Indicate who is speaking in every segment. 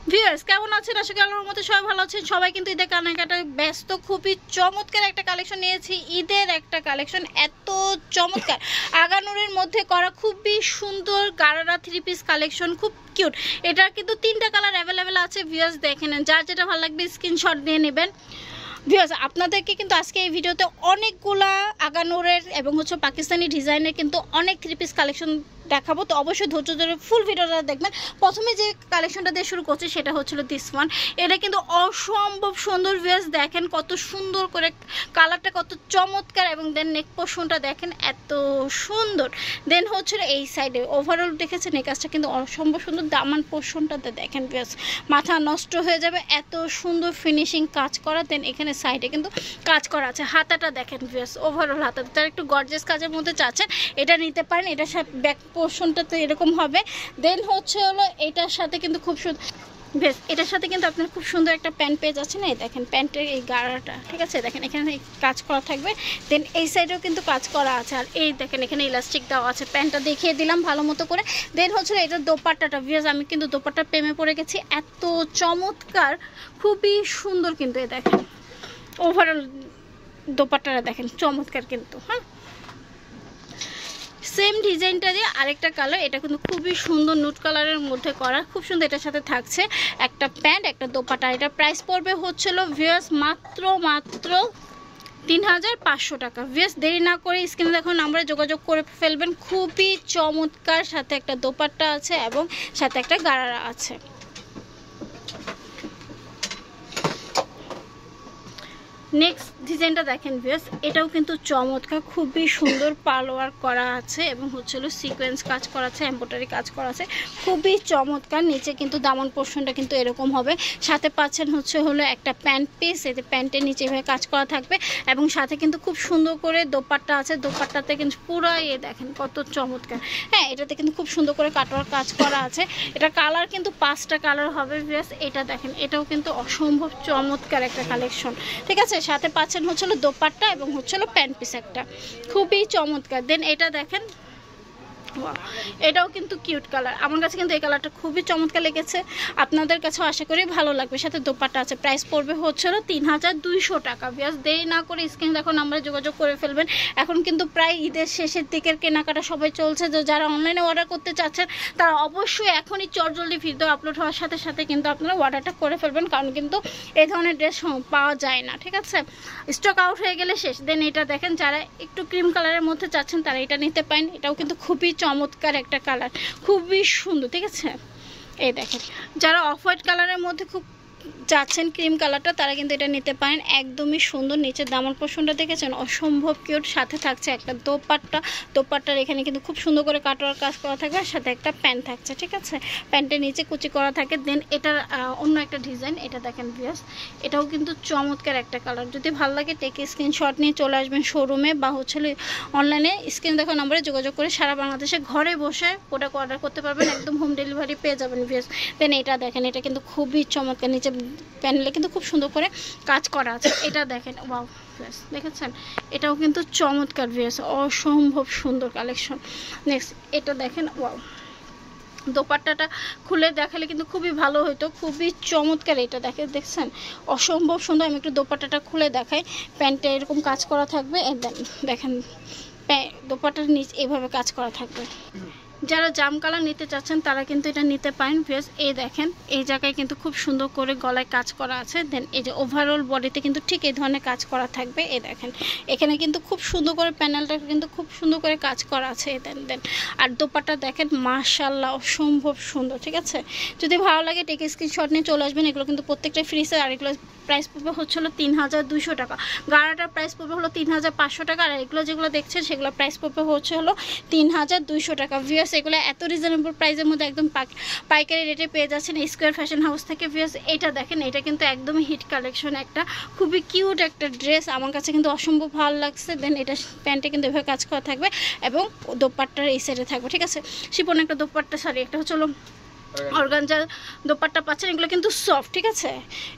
Speaker 1: Viewers কেমন আছেন? আশা করি আল্লাহর মতো সবাই ভালো আছেন। সবাই কিন্তু ঈদের কেনাকাটায় ব্যস্ত। খুবই চমৎকার একটা কালেকশন নিয়েছি, ঈদের একটা কালেকশন এত চমৎকার আগানুরের মধ্যে করা, খুবই সুন্দর গারারা 3 পিস কালেকশন, খুব কিউট। এটা কিন্তু 3টা কালার অ্যাভেলেবেল আছে। ভিউয়ার্স দেখে নেন, যার যেটা ভালো লাগবে স্ক্রিনশট দিয়ে নেবেন। ভিউয়ার্স আপনাদেরকে কিন্তু আজকে এই ভিডিওতে অনেকগুলা আগানুরের এবং পাকিস্তানি ডিজাইনের কিন্তু অনেক 3 পিস কালেকশন দেখাবো, তো অবশ্যই ধৈর্য ধরে ফুল ভিডিওটা দেখবেন। প্রথমে যে কালেকশনটা দিয়ে শুরু করছি সেটা হচ্ছিল দিস ওয়ান। এটা কিন্তু অসম্ভব সুন্দর। ভিউয়ার্স দেখেন কত সুন্দর করে কালারটা, কত চমৎকার, এবং দেন নেক পোর্শনটা দেখেন এত সুন্দর। দেন হচ্ছিল এই সাইডে ওভারঅল দেখেছেন এই কাজটা কিন্তু অসম্ভব সুন্দর। দামান পোর্শনটাতে দেখেন ভিউয়ার্স মাথা নষ্ট হয়ে যাবে, এত সুন্দর ফিনিশিং কাজ করা। দেন এখানে সাইডে কিন্তু কাজ করা আছে। হাতাটা দেখেন ভিউয়ার্স, ওভারঅল হাতাটা যারা একটু গর্জিয়াস কাজের মধ্যে চাচ্ছেন এটা নিতে পারেন। এটার সাথে ব্যাক পোর্শনটা তো এরকম হবে। দেন হলো এটার সাথে কিন্তু খুব সুন্দর, বেশ এটার সাথে কিন্তু আপনার খুব সুন্দর একটা প্যান্ট পেয়ে যাচ্ছে না, এই দেখেন প্যান্টের এই গাড়াটা, ঠিক আছে দেখেন এখানে কাজ করা থাকবে। দেন এই সাইডেও কিন্তু কাজ করা আছে, আর এই দেখেন এখানে ইলাস্টিক দেওয়া আছে। প্যান্টটা দেখিয়ে দিলাম ভালো মতো করে। দেন এটার দোপাট্টাটা, ভিউয়ার্স আমি কিন্তু দোপাট্টার প্রেমে পড়ে গেছি, এত চমৎকার, খুবই সুন্দর। কিন্তু এই দেখেন ওভারঅল দোপাট্টাটা দেখেন চমৎকার কিন্তু। হ্যাঁ, সেম ডিজাইনটা দিয়ে আরেকটা কালার, এটা কিন্তু খুবই সুন্দর নুট কালারের মধ্যে করা, খুব সুন্দর। এটার সাথে থাকছে একটা প্যান্ট, একটা দোপাট্টা। এটা প্রাইস পড়বে হচ্ছিল ভিউয়ার্স মাত্র 3500 টাকা। ভিউয়ার্স দেরি না করে স্ক্রিনে দেখুন নাম্বারে যোগাযোগ করে ফেলবেন। খুবই চমৎকার, সাথে একটা দোপাট্টা আছে এবং সাথে একটা গারারা আছে। নেক্সট ডিজাইনটা দেখেন ভিউয়ার্স, এটাও কিন্তু চমৎকার, খুবই সুন্দর পালোয়ার করা আছে এবং সিকোয়েন্স কাজ করা আছে, এমব্রয়ডারি কাজ করা আছে, খুবই চমৎকার। নিচে কিন্তু দামান পোর্শনটা কিন্তু এরকম হবে। সাথে পাচ্ছেন হলো একটা প্যান্ট পিস, এতে প্যান্টের নিচে এভাবে কাজ করা থাকবে এবং সাথে কিন্তু খুব সুন্দর করে দোপাট্টা আছে। দোপাট্টাতে কিন্তু পুরো দেখেন কত চমৎকার। হ্যাঁ, এটাতে কিন্তু খুব সুন্দর করে কাটওয়ার কাজ করা আছে। এটা কালার কিন্তু 5টা কালার হবে ভিউয়ার্স। এটা দেখেন, এটাও কিন্তু অসম্ভব চমৎকার একটা কালেকশন, ঠিক আছে। সাথে পাচ্ছেন হচ্ছিল দোপাট্টা এবং হচ্ছিল প্যান্ট পিস একটা, খুবই চমৎকার। দেন এটা দেখেন, এটাও কিন্তু কিউট কালার। আমার কাছে কিন্তু এই কালারটা খুবই চমৎকার লেগেছে, আপনাদের কাছেও আশা করি ভালো লাগবে। সাথে দোপাট্টা আছে। প্রাইস পড়বে হচ্ছিল 3200 টাকা। ভিউয়ার্স দেরি না করে স্ক্রিন দেখো নাম্বারে যোগাযোগ করে ফেলবেন। এখন কিন্তু প্রায় ঈদের শেষের দিকের কেনাকাটা সবাই চলছে, যে যারা অনলাইনে অর্ডার করতে চাচ্ছেন তারা অবশ্যই এখনই চটজলদি ভিডিও আপলোড হওয়ার সাথে সাথে কিন্তু আপনারা অর্ডারটা করে ফেলবেন, কারণ কিন্তু এই ধরনের ড্রেস পাওয়া যায় না, ঠিক আছে। স্টক আউট হয়ে গেলে শেষ। দেন এটা দেখেন, যারা একটু ক্রিম কালারের মধ্যে চাচ্ছেন তারা এটা নিতে পারেন। এটাও কিন্তু খুবই চমৎকার একটা কালার, খুবই সুন্দর, ঠিক আছে। এই দেখেন, যারা অফ হোয়াইট কালারের মধ্যে খুব যাচ্ছেন ক্রিম কালারটা, তারা কিন্তু এটা নিতে পারেন, একদমই সুন্দর। নিচের দামান পোর্শনটা দেখেছেন অসম্ভব কিউট। সাথে থাকছে একটা দোপাট্টা, দোপাট্টার এখানে কিন্তু খুব সুন্দর করে কাটওয়ার কাজ করা থাকবে, আর সাথে একটা প্যান্ট থাকছে, ঠিক আছে। প্যান্টের নিচে কুচি করা থাকে। দেন এটার অন্য একটা ডিজাইন, এটা দেখেন ভিউয়ার্স, এটাও কিন্তু চমৎকার একটা কালার। যদি ভালো লাগে টেকে স্ক্রিনশট নিয়ে চলে আসবেন শোরুমে বা অনলাইনে স্ক্রিন দেখো নম্বরে যোগাযোগ করে সারা বাংলাদেশে ঘরে বসে প্রোডাক্ট অর্ডার করতে পারবেন, একদম হোম ডেলিভারি পেয়ে যাবেন ভিউয়ার্স। দেন এটা দেখেন, এটা কিন্তু খুবই চমৎকার, নিচে প্যানেলে কিন্তু খুব সুন্দর করে কাজ করা আছে। এটা দেখেন, ওয়াও ভিউয়ার্স দেখেছেন, এটাও কিন্তু চমৎকার ভিউয়ার্স, অসম্ভব সুন্দর কালেকশন। নেক্সট এটা দেখেন, ওয়াও দোপাট্টাটা খুলে দেখালে কিন্তু খুবই ভালো হতো, খুবই চমৎকার। এটা দেখছেন অসম্ভব সুন্দর। আমি একটু দোপাট্টাটা খুলে দেখাই। প্যান্টে এরকম কাজ করা থাকবে, দেখেন দোপাট্টার নিচ এভাবে কাজ করা থাকবে। যারা জাম কালার নিতে চাচ্ছেন তারা কিন্তু এটা নিতে পারেন ভিউয়ার্স। এই দেখেন, এই জায়গায় কিন্তু খুব সুন্দর করে গলায় কাজ করা আছে। দেন এই যে ওভারঅল বডিতে কিন্তু ঠিক এই ধরনের কাজ করা থাকবে। এই দেখেন, এখানে কিন্তু খুব সুন্দর করে প্যানেলটা কিন্তু খুব সুন্দর করে কাজ করা আছে। দেন আর দোপাট্টা দেখেন, মাশাআল্লাহ অসম্ভব সুন্দর, ঠিক আছে। যদি ভালো লাগে টেকে স্ক্রিনশট নিয়ে চলে আসবেন। এগুলো কিন্তু প্রত্যেকটা ফ্রি সাইজ, আর এগুলো প্রাইস পড়বে হচ্ছিল 3200 টাকা। গাড়াটার প্রাইস পড়বে হলো 3500 টাকা, আর এগুলো যেগুলো দেখছেন সেগুলো প্রাইস পড়বে হলো 3200 টাকা। ভিউয়ার্স এগুলো এত রিজনেবল প্রাইসের মধ্যে একদম পাইকারি রেটে পেয়ে যাচ্ছেন স্কোয়ার ফ্যাশন হাউস থেকে। ভিউয়ার্স এটা দেখেন, এটা কিন্তু একদমই হিট কালেকশন, একটা খুবই কিউট একটা ড্রেস, আমার কাছে কিন্তু অসম্ভব ভালো লাগছে। দেন এটা প্যান্টে কিন্তু এভাবে কাজ করা থাকবে এবং দোপাট্টার এই সাইডে থাকবে, ঠিক আছে। শিপন একটা দোপাট্টা, সরি একটা হচ্ছিল অর্গানজা দোপাট্টা পাচ্ছেন। এগুলো কিন্তু সফট, ঠিক আছে,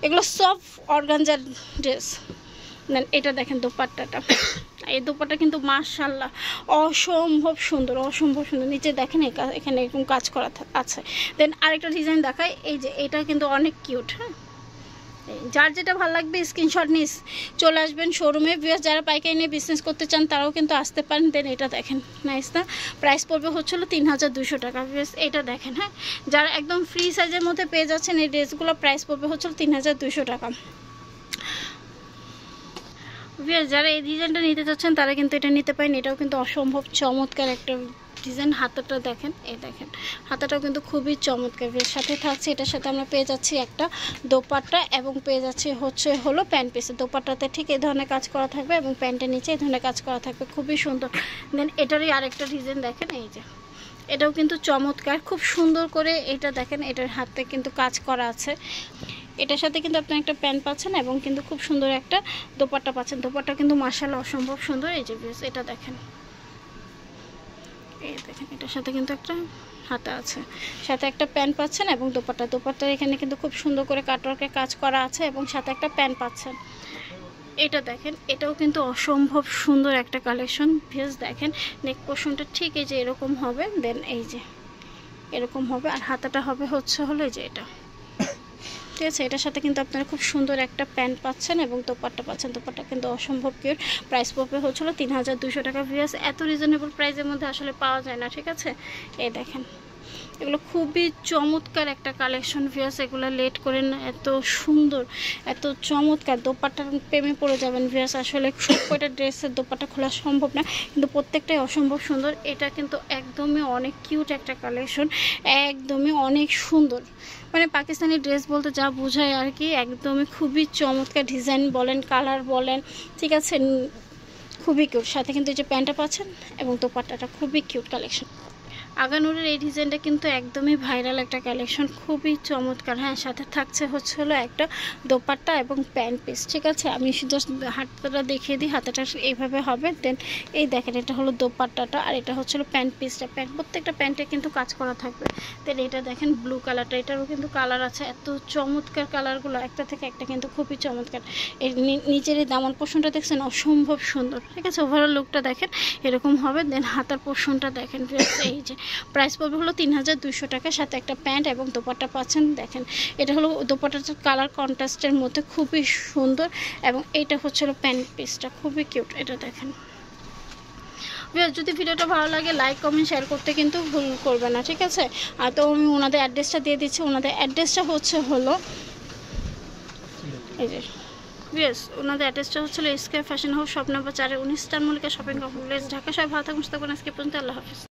Speaker 1: এগুলো সফট অর্গানজার ড্রেস। দেন এটা দেখেন দোপাট্টাটা, এই দোপাট্টা কিন্তু মাশাআল্লাহ অসম্ভব সুন্দর, অসম্ভব সুন্দর। নিচে দেখেন এখানে এরকম কাজ করা আছে। দেন আরেকটা ডিজাইন দেখাই, এই যে এটা কিন্তু অনেক কিউট। হ্যাঁ, যার যেটা ভালো লাগবে স্ক্রিনশট নিয়ে চলে আসবেন শোরুমে। যারা পাইকারি নিয়ে বিজনেস করতে চান তারাও কিন্তু আসতে পারেন। দেন এটা দেখেন, নাইস না? প্রাইস পড়বে হচ্ছিল 3200 টাকা। এটা দেখেন, হ্যাঁ, যারা একদম ফ্রি সাইজের মধ্যে পেয়ে যাচ্ছেন এই ড্রেসগুলো, প্রাইস পড়বে হচ্ছিল 3200 টাকা। যারা এই ডিজাইনটা নিতে চাচ্ছেন তারা কিন্তু এটা নিতে পারেন। এটাও কিন্তু অসম্ভব চমৎকার একটা ডিজাইন। হাতাটা দেখেন, এই দেখেন হাতাটাও কিন্তু খুবই চমৎকার। সাথে থাকছে, এটার সাথে আমরা পেয়ে যাচ্ছি একটা দোপাট্টা এবং পেয়ে যাচ্ছি হলো প্যান্ট পিস। দোপাট্টাতে ঠিক এই ধরনের কাজ করা থাকবে এবং প্যান্টের নিচে এই ধরনের কাজ করা থাকবে, খুবই সুন্দর। দেন এটারই আরেকটা ডিজাইন দেখেন, এই যে এটাও কিন্তু চমৎকার, খুব সুন্দর করে এটা দেখেন, এটার হাতে কিন্তু কাজ করা আছে। এটার সাথে কিন্তু আপনি একটা প্যান্ট পাচ্ছেন এবং কিন্তু খুব সুন্দর একটা দোপাট্টা পাচ্ছেন। দোপাট্টা কিন্তু মাশাআল্লাহ অসম্ভব সুন্দর। এই যে এটা দেখেন, এই দেখেন এটার সাথে কিন্তু একটা হাতা আছে, সাথে একটা প্যান্ট পাচ্ছেন এবং দোপাট্টার এখানে কিন্তু খুব সুন্দর করে কাটওয়ার্কের কাজ করা আছে এবং সাথে একটা প্যান্ট পাচ্ছেন। এটা দেখেন, এটাও কিন্তু অসম্ভব সুন্দর একটা কালেকশন। দেখেন নেক পোর্শনটা ঠিক এই যে এরকম হবে, দেন এই যে এরকম হবে, আর হাতাটা হবে হলো এই যে এটা, ঠিক আছে? এটার সাথে কিন্তু আপনারা খুব সুন্দর একটা প্যান্ট পাচ্ছেন এবং দোপাট্টা পাচ্ছেন। দোপাট্টা কিন্তু অসম্ভব কিউট। প্রাইস পড়বে হচ্ছিল 3200 টাকা। এত রিজনেবল প্রাইসের মধ্যে আসলে পাওয়া যায় না, ঠিক আছে? এই দেখেন এগুলো খুবই চমৎকার একটা কালেকশন ভিউয়ার্স। এগুলো লেট করেন না, এত সুন্দর, এত চমৎকার। দোপাট্টার প্রেমে পড়ে যাবেন ভিউয়ার্স। আসলে সবকটা ড্রেসের দোপাট্টা খোলা সম্ভব না, কিন্তু প্রত্যেকটাই অসম্ভব সুন্দর। এটা কিন্তু একদমই অনেক কিউট একটা কালেকশন, একদমই অনেক সুন্দর। মানে পাকিস্তানি ড্রেস বলতে যা বোঝায় আর কি, একদমই খুবই চমৎকার। ডিজাইন বলেন, কালার বলেন, ঠিক আছে, খুবই কিউট। সাথে কিন্তু এই যে প্যান্টটা পাচ্ছেন এবং দোপাট্টাটা খুবই কিউট কালেকশন। আগানুরের এই ডিজাইনটা কিন্তু একদমই ভাইরাল একটা কালেকশন, খুবই চমৎকার। হ্যাঁ, সাথে থাকছে হলো একটা দোপাট্টা এবং প্যান্ট পিস, ঠিক আছে? আমি জাস্ট হাতাটা দেখিয়ে দিই, হাতাটা এইভাবে হবে। দেন এই দেখেন এটা হলো দোপাট্টাটা, আর এটা হলো প্যান্ট পিসটা। প্রত্যেকটা প্যান্টে কিন্তু কাজ করা থাকবে। দেন এটা দেখেন ব্লু কালারটা, এটারও কিন্তু কালার আছে। এত চমৎকার কালারগুলো, একটা থেকে একটা কিন্তু খুবই চমৎকার। এর নিচের এই দামান পোর্শনটা দেখছেন, অসম্ভব সুন্দর, ঠিক আছে? ওভারঅল লুকটা দেখেন এরকম হবে। দেন হাতার পোর্শনটা দেখেন, এই যে প্রাইস পড়বে হলো 3200 টাকা। সাথে একটা প্যান্ট এবং দোপাট্টা পাচ্ছেন। দেখেন এটা হলো দোপাট্টাটার কালার কন্ট্রাস্টের মধ্যে খুবই সুন্দর এবং এইটা হলো প্যান্ট পিসটা, খুবই কিউট। এটা দেখেন। যদি ভিডিওটা ভালো লাগে লাইক কমেন্ট শেয়ার করতে কিন্তু ভুল করবে না, ঠিক আছে? আর তো আমি ওনাদের অ্যাড্রেসটা দিয়ে দিচ্ছি। ওনাদের অ্যাড্রেসটা হলো এই যে ওনাদের অ্যাড্রেসটা হচ্ছিল square fashion house, shop number 4, 19 star Mallika shopping complex, Dhaka. সবাই ভালো থাকুন, সুস্থ থাকুন। আজকে পর্যন্ত, আল্লাহ হাফিজ।